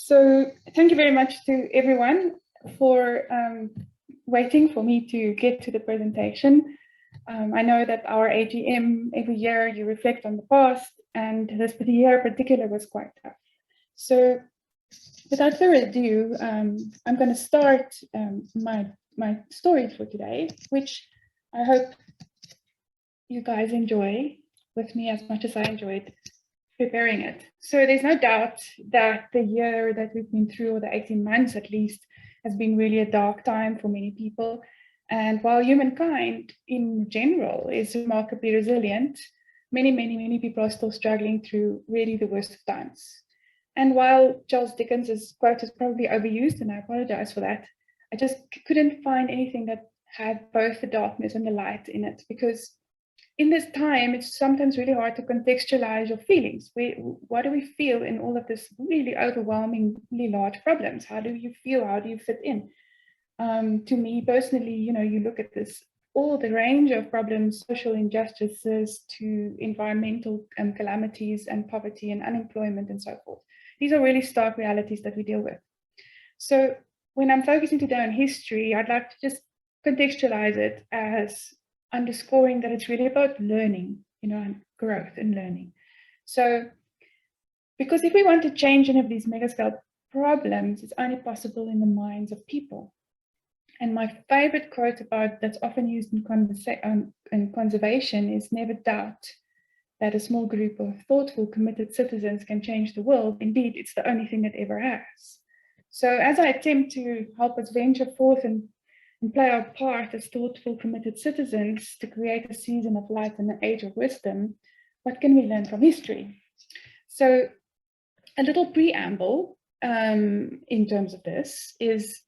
So thank you very much to everyone for waiting for me to get to the presentation. I know that our AGM, every year you reflect on the past, and this year in particular was quite tough. So without further ado, I'm going to start my story for today, which I hope you guys enjoy with me as much as I enjoyed preparing it. So there's no doubt that the year that we've been through, or the 18 months at least, has been really a dark time for many people. And while humankind in general is remarkably resilient, many people are still struggling through really the worst of times. And while Charles Dickens's quote is probably overused, and I apologize for that, I just couldn't find anything that had both the darkness and the light in it, because in this time, it's sometimes really hard to contextualize your feelings. What do we feel in all of this really overwhelmingly large problems? How do you feel? How do you fit in? To me personally, you look at this, all the range of problems, social injustices to environmental calamities and poverty and unemployment and so forth. These are really stark realities that we deal with. So when I'm focusing today on history, I'd like to just contextualize it as underscoring that it's really about learning, and growth and learning. So, because if we want to change any of these mega-scale problems, it's only possible in the minds of people. And my favorite quote about that's often used in conservation is, "Never doubt that a small group of thoughtful, committed citizens can change the world. Indeed, it's the only thing that ever has." So as I attempt to help us venture forth and play our part as thoughtful, committed citizens to create a season of light and an age of wisdom, what can we learn from history? So a little preamble in terms of this is,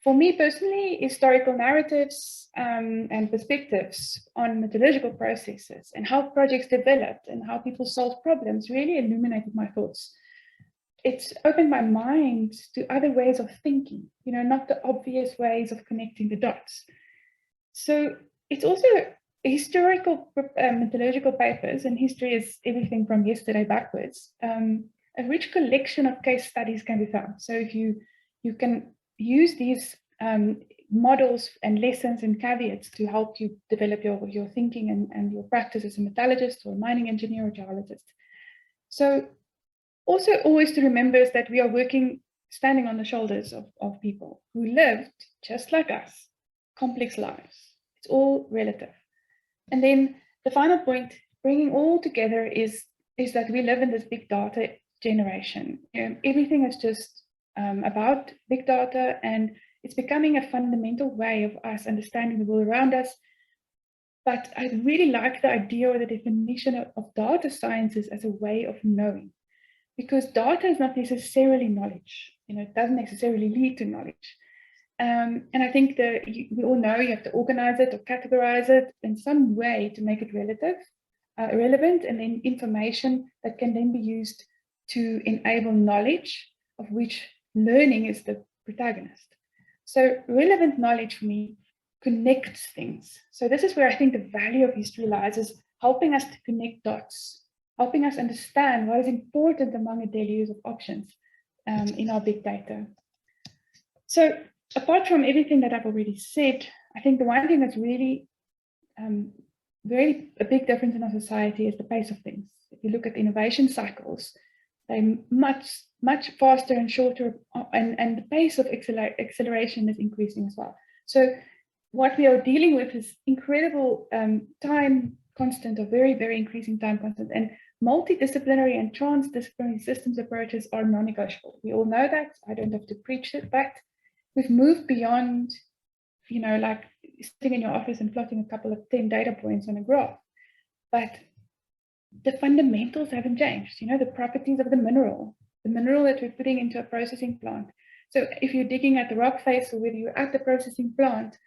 for me personally, historical narratives and perspectives on metallurgical processes and how projects developed and how people solve problems really illuminated my thoughts. It's opened my mind to other ways of thinking, not the obvious ways of connecting the dots. So it's also historical metallurgical papers, and history is everything from yesterday backwards. A rich collection of case studies can be found. So if you can use these models and lessons and caveats to help you develop your thinking and your practice as a metallurgist or a mining engineer or geologist. So also, always to remember is that we are standing on the shoulders of people who lived just like us, complex lives. It's all relative. And then the final point, bringing all together, is that we live in this big data generation. Everything is just about big data, and it's becoming a fundamental way of us understanding the world around us. But I really like the idea or the definition of data sciences as a way of knowing. Because data is not necessarily knowledge, it doesn't necessarily lead to knowledge. And I think we all know you have to organize it or categorize it in some way to make it relevant, and then information that can then be used to enable knowledge, of which learning is the protagonist. So relevant knowledge for me connects things. So this is where I think the value of history lies, is helping us to connect dots, helping us understand what is important among a deluge of options in our big data. So apart from everything that I've already said, I think the one thing that's really very a big difference in our society is the pace of things. If you look at innovation cycles, they're much faster and shorter, and the pace of acceleration is increasing as well. So what we are dealing with is incredible time constant, or very, very increasing time constant, and multidisciplinary and transdisciplinary systems approaches are non-negotiable. We all know that. I don't have to preach it, but we've moved beyond, like sitting in your office and plotting a couple of 10 data points on a graph. But the fundamentals haven't changed. The properties of the mineral that we're putting into a processing plant. So if you're digging at the rock face, or whether you're at the processing plant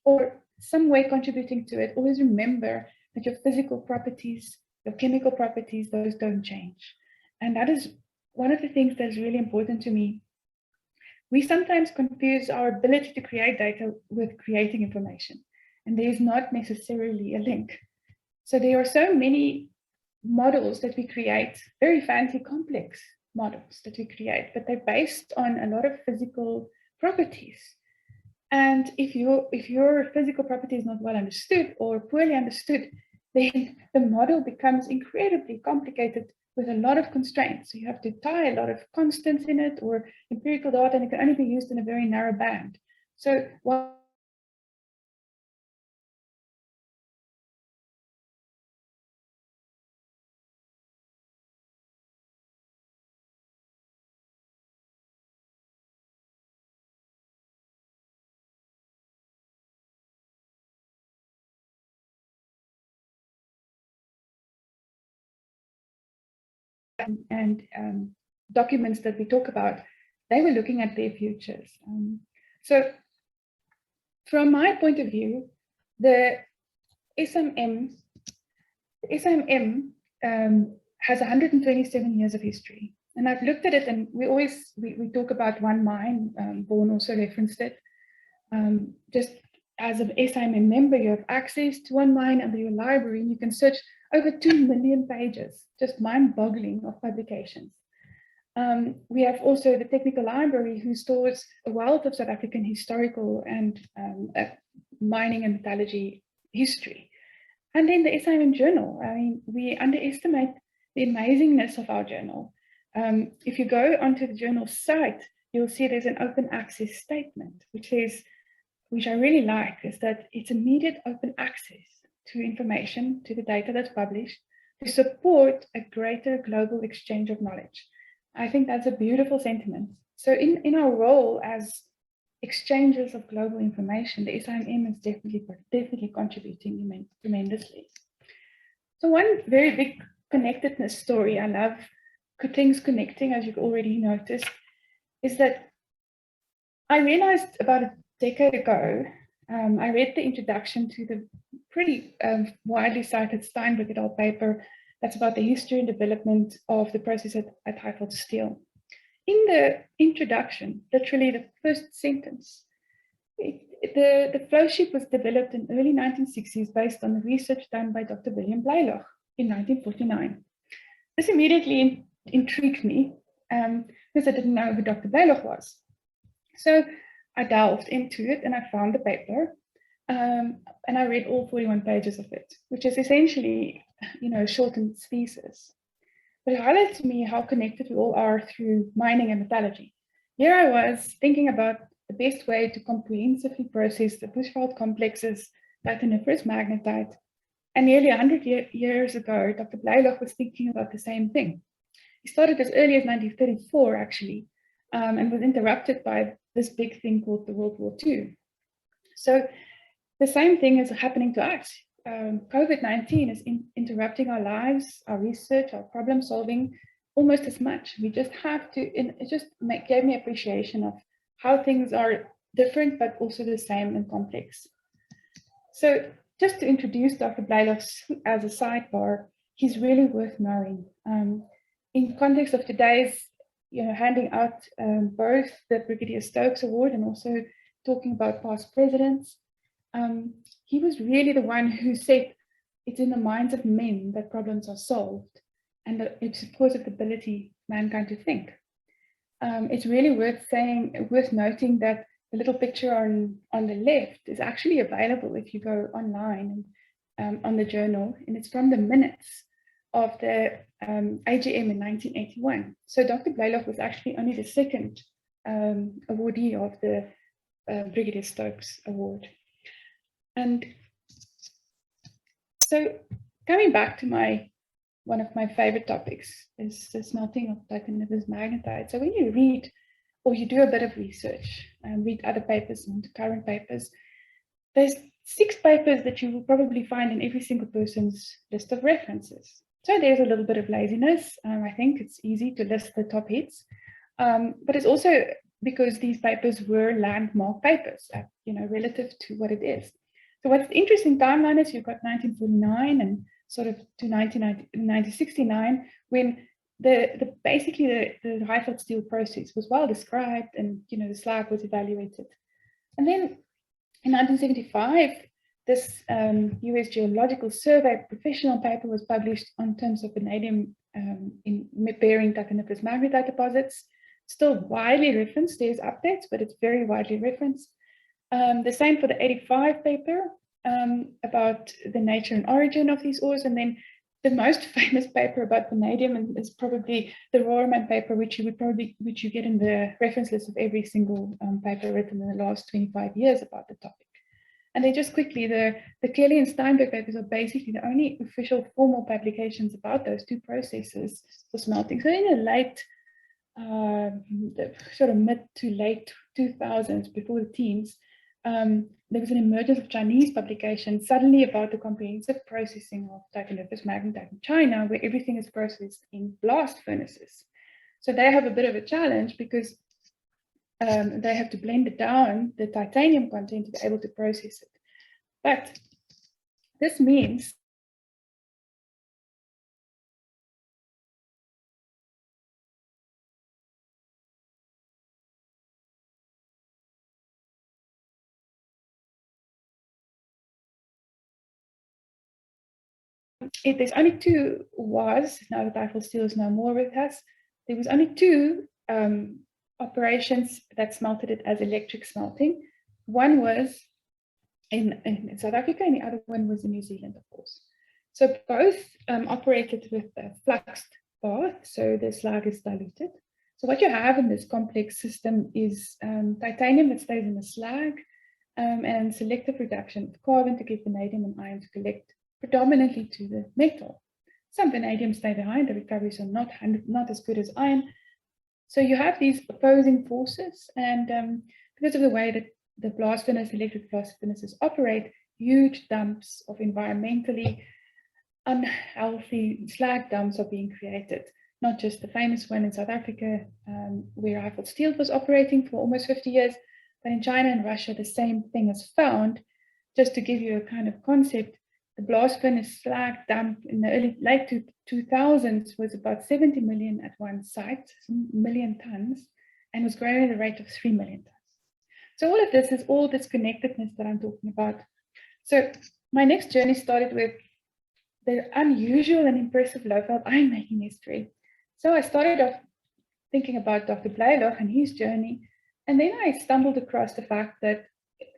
or some way contributing to it, always remember that your physical properties, your chemical properties, those don't change. And that is one of the things that's really important to me. We sometimes confuse our ability to create data with creating information, and there is not necessarily a link. So there are so many models that we create, very fancy, complex, models that we create, but they're based on a lot of physical properties. And if your physical property is not well understood or poorly understood, then the model becomes incredibly complicated with a lot of constraints. So you have to tie a lot of constants in it or empirical data, and it can only be used in a very narrow band. So what and documents that we talk about, they were looking at their futures. So from my point of view, the SAIMM has 127 years of history. And I've looked at it, and we talk about one mine. Vaughan also referenced it. Just as an SAIMM member, you have access to one mine under your library, and you can search over 2 million pages, just mind-boggling, of publications. We have also the technical library, who stores a wealth of South African historical and mining and metallurgy history. And then the SAIMM journal. I mean, we underestimate the amazingness of our journal. If you go onto the journal site, you'll see there's an open access statement, which I really like, is that it's immediate open access to information, to the data that's published, to support a greater global exchange of knowledge. I think that's a beautiful sentiment. So in our role as exchanges of global information, the SAIMM is definitely contributing tremendously. So one very big connectedness story, I love things connecting, as you've already noticed, is that I realized about a decade ago, I read the introduction to the pretty widely cited Steinberg et al. Paper that's about the history and development of the process at Highveld Steel. In the introduction, literally the first sentence, the flow sheet was developed in early 1960s based on the research done by Dr. William Blayloch in 1949. This immediately intrigued me because I didn't know who Dr. Blayloch was. So I delved into it and I found the paper, and I read all 41 pages of it, which is essentially, a shortened thesis. But it highlighted to me how connected we all are through mining and metallurgy. Here I was thinking about the best way to comprehensively process the Bushveld complexes, titaniferous magnetite, and nearly 100 years ago, Dr. Blayloch was thinking about the same thing. He started as early as 1934, actually, and was interrupted by this big thing called the World War II. So the same thing is happening to us. COVID-19 is interrupting our lives, our research, our problem solving almost as much. We just have to, it just gave me appreciation of how things are different, but also the same and complex. So just to introduce Dr. Blayloch as a sidebar, he's really worth knowing. In context of today's, handing out both the Brigadier Stokes Award and also talking about past presidents, he was really the one who said it's in the minds of men that problems are solved, and that it's because of the ability mankind to think. It's really worth noting that the little picture on the left is actually available if you go online on the journal, and it's from the minutes of the AGM in 1981. So Dr. Blayloch was actually only the second awardee of the Brigadier Stokes Award. And so coming back to one of my favorite topics is the smelting of titaniferous magnetite. So when you read or you do a bit of research and read other papers and current papers, there's 6 papers that you will probably find in every single person's list of references. So there's a little bit of laziness. I think it's easy to list the top hits, but it's also because these papers were landmark papers, relative to what it is. So what's the interesting timeline is you've got 1949 and sort of to 1969, when basically the Highveld steel process was well described, and the slag was evaluated. And then in 1975, this US Geological Survey professional paper was published on terms of vanadium in bearing titaniferous magnetite deposits. Still widely referenced. There's updates, but it's very widely referenced. The same for the 85 paper about the nature and origin of these ores. And then the most famous paper about vanadium is probably the Rohrman paper, which you get in the reference list of every single paper written in the last 25 years about the topic. And then just quickly, the Kelly and Steinberg papers are basically the only official formal publications about those two processes for smelting. So in the late, sort of mid to late 2000s, before the teens, there was an emergence of Chinese publications suddenly about the comprehensive processing of titaniferous magnetite in China, where everything is processed in blast furnaces. So they have a bit of a challenge because they have to blend it down, the titanium content, to be able to process it. But this means there's only two now that Eiffel Steel is no more with us, there was only two operations that smelted it as electric smelting. One was in South Africa, and the other one was in New Zealand, of course. So both operated with a fluxed bath, so the slag is diluted. So what you have in this complex system is titanium that stays in the slag, and selective reduction of carbon to give vanadium and iron to collect predominantly to the metal. Some vanadium stay behind, the recoveries are not as good as iron. So you have these opposing forces, and because of the way that the blast furnace, electric blast furnaces operate, huge dumps of environmentally unhealthy slag dumps are being created. Not just the famous one in South Africa, where Eiffel Steel was operating for almost 50 years, but in China and Russia, the same thing is found. Just to give you a kind of concept, the blast furnace slag dump in the late 2000s was about 70 million at one site, million tons, and was growing at a rate of 3 million tons. So all of this is all this connectedness that I'm talking about. So my next journey started with the unusual and impressive Lowveld ironmaking history. So I started off thinking about Dr. Blaylock and his journey, and then I stumbled across the fact that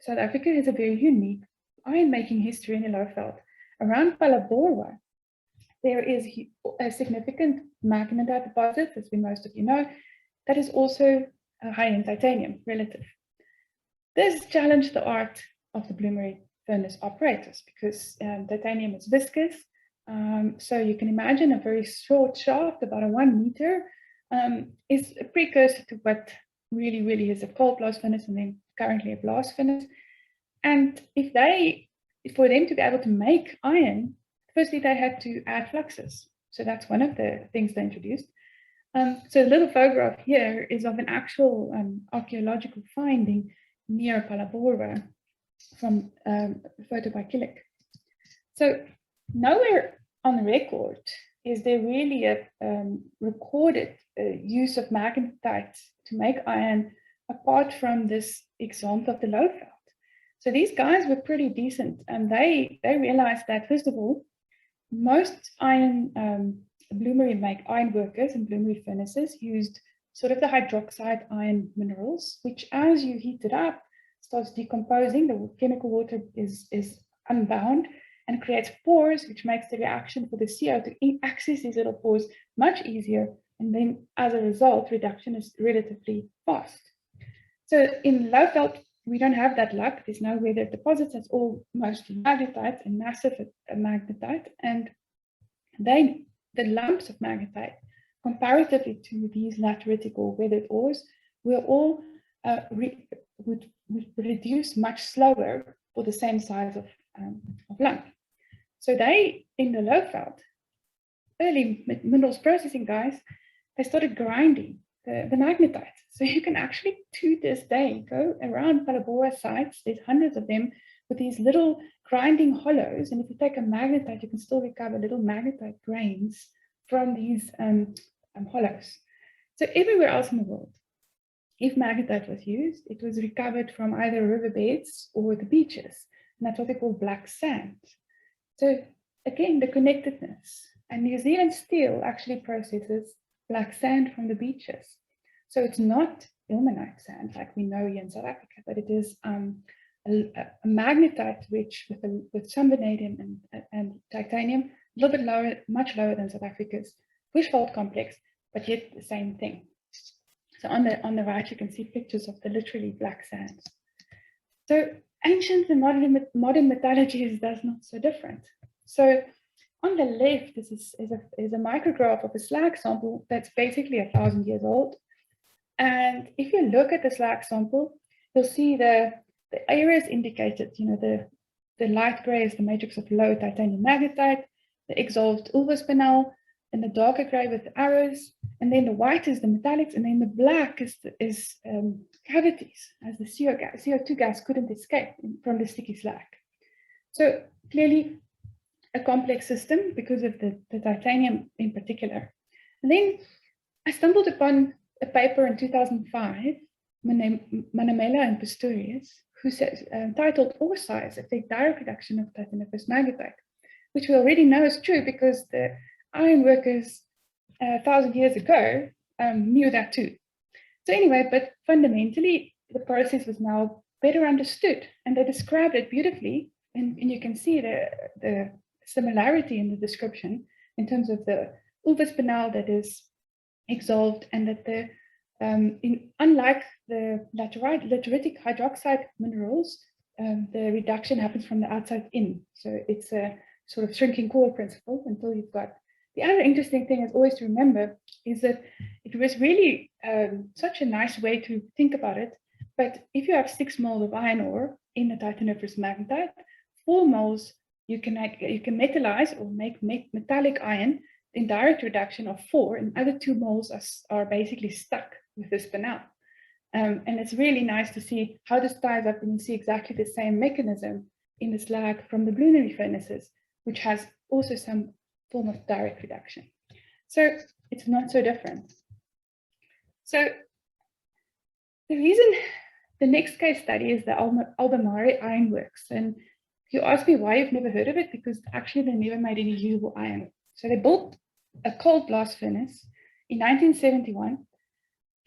South Africa has a very unique ironmaking history in the Lowveld. Around Phalaborwa, there is a significant magnetite deposit, as most of you know, that is also high in titanium relative. This challenged the art of the bloomery furnace operators because titanium is viscous. So you can imagine a very short shaft, about a 1 meter, is a precursor to what really is a cold blast furnace and then currently a blast furnace. And for them to be able to make iron, firstly they had to add fluxes. So that's one of the things they introduced. So a little photograph here is of an actual archaeological finding near Phalaborwa from a photo by Killick. So nowhere on the record is there really a recorded use of magnetite to make iron apart from this example of the Lowveld. So these guys were pretty decent, and they realized that, first of all, most iron bloomery iron workers and bloomery furnaces used sort of the hydroxide iron minerals, which as you heat it up, starts decomposing. The chemical water is unbound and creates pores, which makes the reaction for the CO to access these little pores much easier. And then as a result, reduction is relatively fast. So in Lowveld, we don't have that luck. There's no weathered deposits. It's all mostly magnetite and massive magnetite. And the lumps of magnetite, comparatively to these lateritic or weathered ores, will all would reduce much slower for the same size of lump. So they, in the Lowveld, early minerals processing guys, they started grinding the magnetite. So you can actually, to this day, go around Phalaborwa sites. There's hundreds of them with these little grinding hollows. And if you take a magnetite, you can still recover little magnetite grains from these hollows. So everywhere else in the world, if magnetite was used, it was recovered from either riverbeds or the beaches. and that's what they call black sand. So again, the connectedness. And New Zealand Steel actually processes black sand from the beaches. So it's not ilmenite sand like we know here in South Africa, but it is a magnetite rich with some vanadium and titanium, a little bit lower, much lower than South Africa's Bushveld complex, but yet the same thing. So on the right, you can see pictures of the literally black sands. So ancient and modern metallurgy is thus not so different. So on the left, this is a micrograph of a slag sample that's basically 1,000 years old. And if you look at the slag sample, you'll see the areas indicated, the light gray is the matrix of low titanium magnetite, the exalted ulvaspinel, and the darker gray with the arrows, and then the white is the metallics, and then the black is cavities, as the CO2 gas couldn't escape from the sticky slag. So clearly a complex system because of the titanium in particular. And then I stumbled upon a paper in 2005, Manamela and Pistorius, who says, titled Ore Size Affect Direct Reduction of Titaniferous Magnetite, which we already know is true because the iron workers 1,000 years ago knew that too. So anyway, but fundamentally, the process was now better understood, and they described it beautifully, and you can see the similarity in the description in terms of the ulvaspinel that is exalted, and that unlike the lateritic hydroxide minerals, the reduction happens from the outside in. So it's a sort of shrinking core principle until you've got. The other interesting thing is always to remember is that it was really such a nice way to think about it. But if you have 6 moles of iron ore in the titaniferous magnetite, 4 moles you can metallize or make metallic iron in direct reduction of 4, and other 2 moles are basically stuck with the spinel. And it's really nice to see how this ties up, and you see exactly the same mechanism in the slag from the Blunary furnaces, which has also some form of direct reduction. So it's not so different. So the next case study is the Albemarle Iron Works. And you ask me why you've never heard of it, because actually they never made any usable iron. So they built a cold blast furnace in 1971,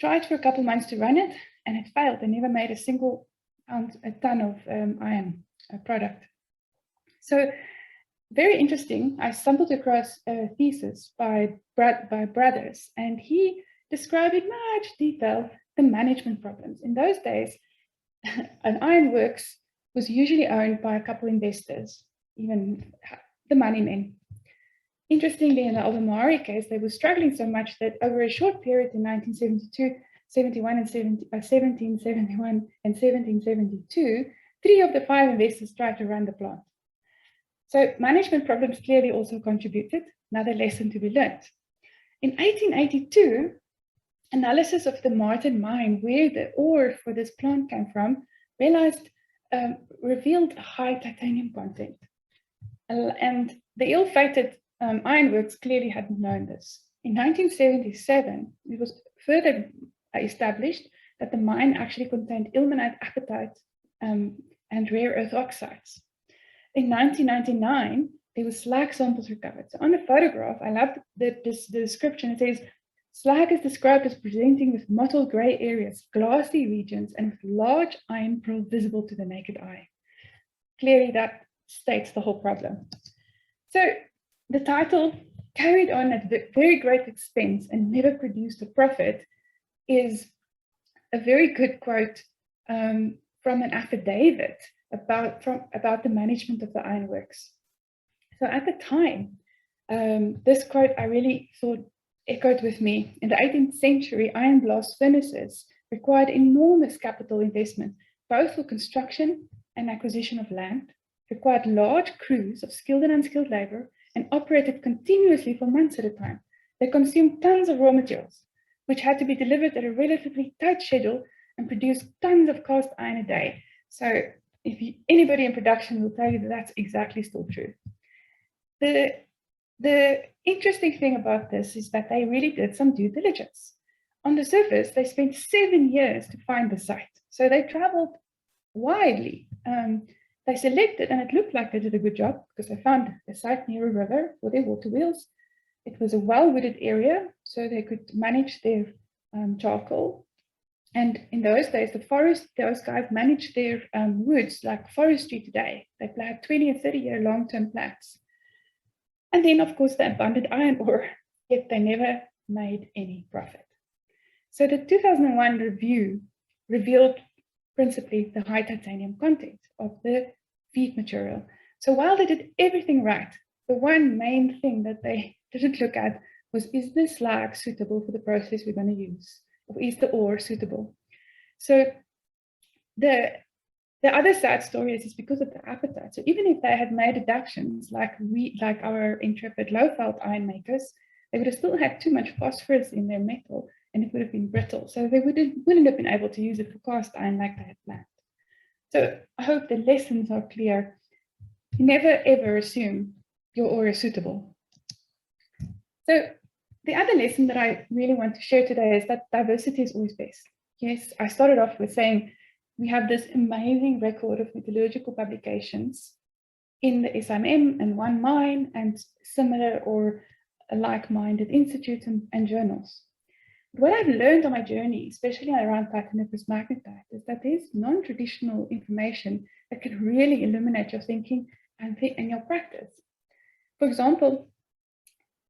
tried for a couple months to run it, and it failed. They never made a single ton of iron product. So very interesting. I stumbled across a thesis by Brothers, and he described in much detail the management problems. In those days, an iron works was usually owned by a couple investors, even the money men. Interestingly, in the Albemarle case, they were struggling so much that over a short period in 1771 and 1772, 3 of the 5 investors tried to run the plant. So management problems clearly also contributed, another lesson to be learned. In 1882, analysis of the Martin mine, where the ore for this plant came from, revealed a high titanium content. And the ill-fated ironworks clearly hadn't known this. In 1977, it was further established that the mine actually contained ilmenite, apatite, and rare earth oxides. In 1999, there were slag samples recovered. So on the photograph, I love the description. It says, slag is described as presenting with mottled gray areas, glassy regions, and with large iron pearl visible to the naked eye. Clearly, that states the whole problem. So the title, carried on at very great expense and never produced a profit, is a very good quote from an affidavit about the management of the ironworks. So at the time, this quote I really thought echoed with me. In the 18th century, iron blast furnaces required enormous capital investment, both for construction and acquisition of land, required large crews of skilled and unskilled labor, and operated continuously for months at a time. They consumed tons of raw materials, which had to be delivered at a relatively tight schedule and produced tons of cast iron a day. So anybody in production will tell you that that's exactly still true. The interesting thing about this is that they really did some due diligence. On the surface, they spent 7 years to find the site. So they traveled widely. they selected, and it looked like they did a good job because they found a site near a river for their water wheels. It was a well-wooded area, so they could manage their charcoal. And in those days, those guys managed their woods like forestry today. They had 20 and 30-year long-term plats. And then, of course, they abundant iron ore, yet they never made any profit. So the 2001 review revealed principally the high titanium content of the feed material. So while they did everything right, the one main thing that they didn't look at was, is the slag suitable for the process we're going to use? Or is the ore suitable? So the other sad story is because of the appetite. So even if they had made deductions like our intrepid Lowveld iron makers, they would have still had too much phosphorus in their metal and it would have been brittle. So they wouldn't have been able to use it for cast iron like they had planned. So I hope the lessons are clear. Never ever assume your ore is suitable. So the other lesson that I really want to share today is that diversity is always best. Yes, I started off with saying we have this amazing record of metallurgical publications in the SAIMM and one mine and similar or like-minded institutes and journals. What I've learned on my journey, especially around titaniferous magnetite, is that there's non-traditional information that can really illuminate your thinking and your practice. For example,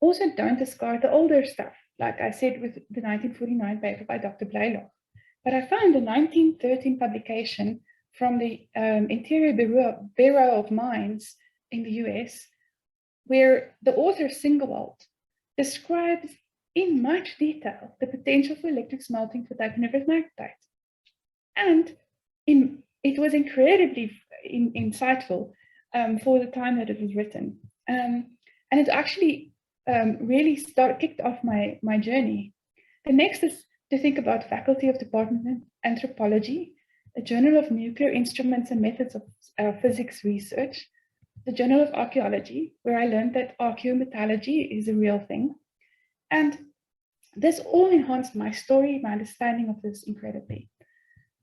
also don't discard the older stuff, like I said with the 1949 paper by Dr. Blaylock. But I found a 1913 publication from the Interior Bureau of Mines in the US, where the author Singewald describes in much detail the potential for electric smelting for titaniferous magnetite. And it was incredibly insightful for the time that it was written. And it actually really kicked off my journey. The next is to think about Faculty of Department of Anthropology, the Journal of Nuclear Instruments and Methods of Physics Research, the Journal of Archaeology, where I learned that archaeometallurgy is a real thing. And this all enhanced my story, my understanding of this incredibly.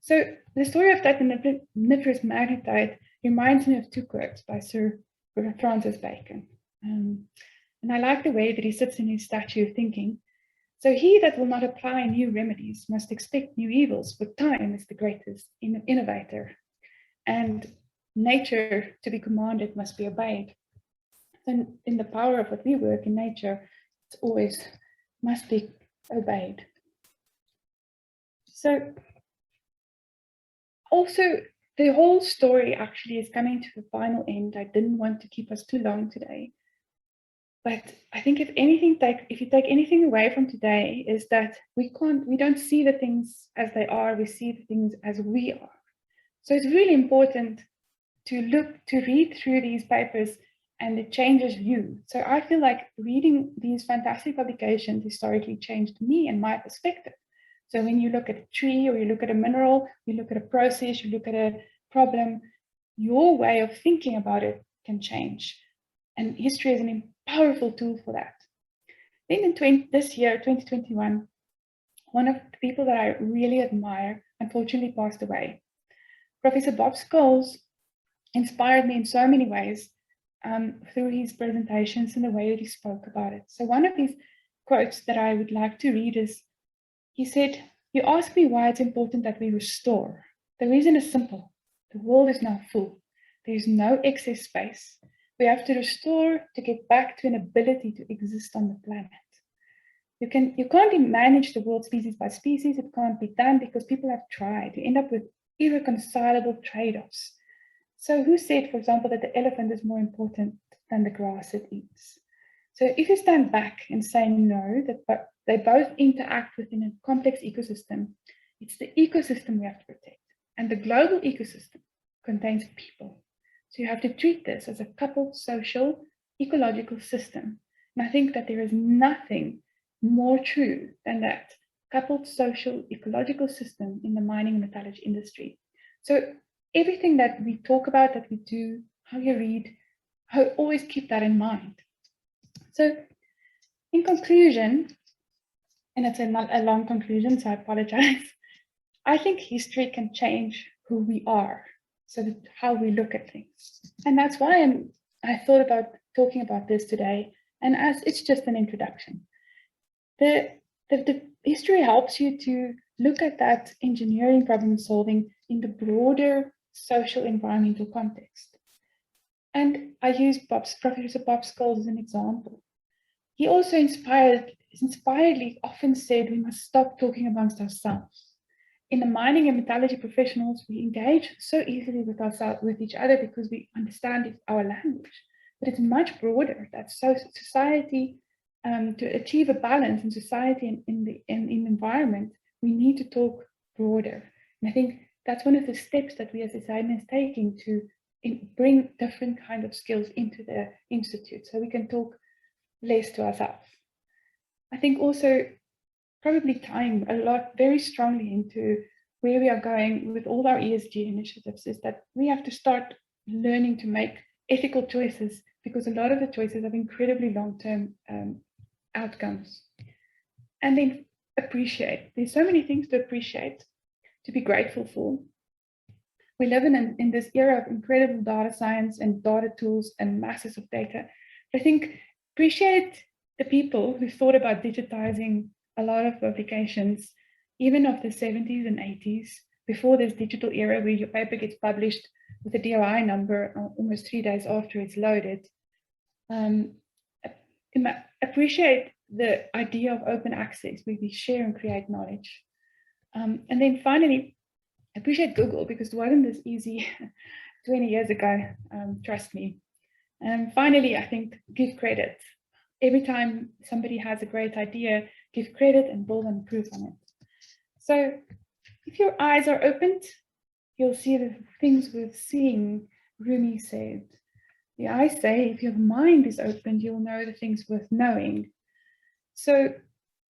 So the story of titaniferous magnetite reminds me of two quotes by Sir Francis Bacon. And I like the way that he sits in his statue thinking. So he that will not apply new remedies must expect new evils, for time is the greatest innovator. And nature to be commanded must be obeyed. And in the power of what we work in nature, it's always must be obeyed. So also the whole story actually is coming to the final end. I didn't want to keep us too long today. But I think if you take anything away from today, is that we don't see the things as they are, we see the things as we are. So it's really important to read through these papers, and it changes you. So I feel like reading these fantastic publications historically changed me and my perspective. So when you look at a tree or you look at a mineral, you look at a process, you look at a problem, your way of thinking about it can change. And history is a powerful tool for that. Then in this year, 2021, one of the people that I really admire unfortunately passed away. Professor Bob Scholes inspired me in so many ways through his presentations and the way that he spoke about it. So one of his quotes that I would like to read is, he said, "You ask me why it's important that we restore. The reason is simple. The world is now full. There is no excess space. We have to restore to get back to an ability to exist on the planet. You can't manage the world species by species. It can't be done because people have tried. You end up with irreconcilable trade-offs. So who said, for example, that the elephant is more important than the grass it eats? So if you stand back and say no, that they both interact within a complex ecosystem, it's the ecosystem we have to protect. And the global ecosystem contains people. So you have to treat this as a coupled social, ecological system. And I think that there is nothing more true than that coupled social, ecological system in the mining and metallurgy industry. So everything that we talk about, that we do, how you read, always keep that in mind. So in conclusion, and it's a long conclusion, so I apologize, I think history can change who we are. so that how we look at things. And that's why I thought about talking about this today, and as it's just an introduction. The history helps you to look at that engineering problem solving in the broader social environmental context. And I use Professor Bob Scholes as an example. He also inspiredly often said we must stop talking amongst ourselves. In the mining and metallurgy professionals, we engage so easily with each other because we understand our language. But it's much broader. That's society, to achieve a balance in society and in the environment, we need to talk broader. And I think that's one of the steps that we as a SAIMM is taking to bring different kind of skills into the institute, so we can talk less to ourselves. I think also probably tying a lot very strongly into where we are going with all our ESG initiatives is that we have to start learning to make ethical choices, because a lot of the choices have incredibly long-term outcomes. And then appreciate. There's so many things to appreciate, to be grateful for. We live in this era of incredible data science and data tools and masses of data. I think appreciate the people who thought about digitizing a lot of applications, even of the 70s and 80s, before this digital era where your paper gets published with a DOI number almost 3 days after it's loaded. Appreciate the idea of open access, where we share and create knowledge. And then finally, appreciate Google, because it wasn't this easy 20 years ago, trust me. And finally, I think give credit. Every time somebody has a great idea, give credit and build and improve on it. So if your eyes are opened, you'll see the things worth seeing, Rumi said. I say, if your mind is opened, you'll know the things worth knowing. So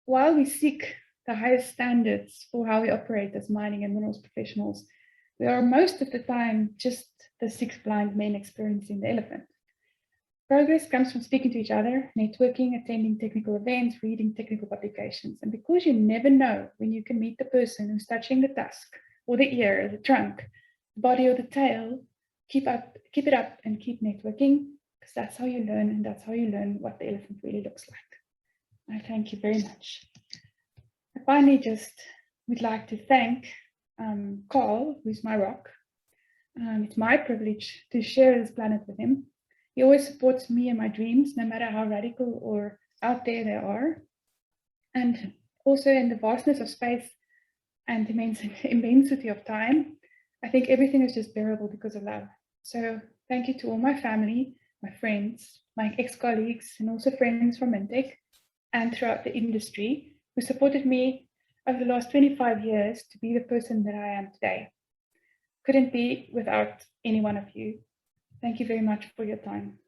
while we seek the highest standards for how we operate as mining and minerals professionals, we are most of the time just the 6 blind men experiencing the elephant. Progress comes from speaking to each other, networking, attending technical events, reading technical publications. And because you never know when you can meet the person who's touching the tusk, or the ear, or the trunk, the body, or the tail, keep it up and keep networking, because that's how you learn, and that's how you learn what the elephant really looks like. I thank you very much. I finally just would like to thank Carl, who's my rock. It's my privilege to share this planet with him. He always supports me and my dreams, no matter how radical or out there they are. And also in the vastness of space and immensity of time, I think everything is just bearable because of love. So thank you to all my family, my friends, my ex-colleagues, and also friends from Mintech and throughout the industry who supported me over the last 25 years to be the person that I am today. Couldn't be without any one of you. Thank you very much for your time.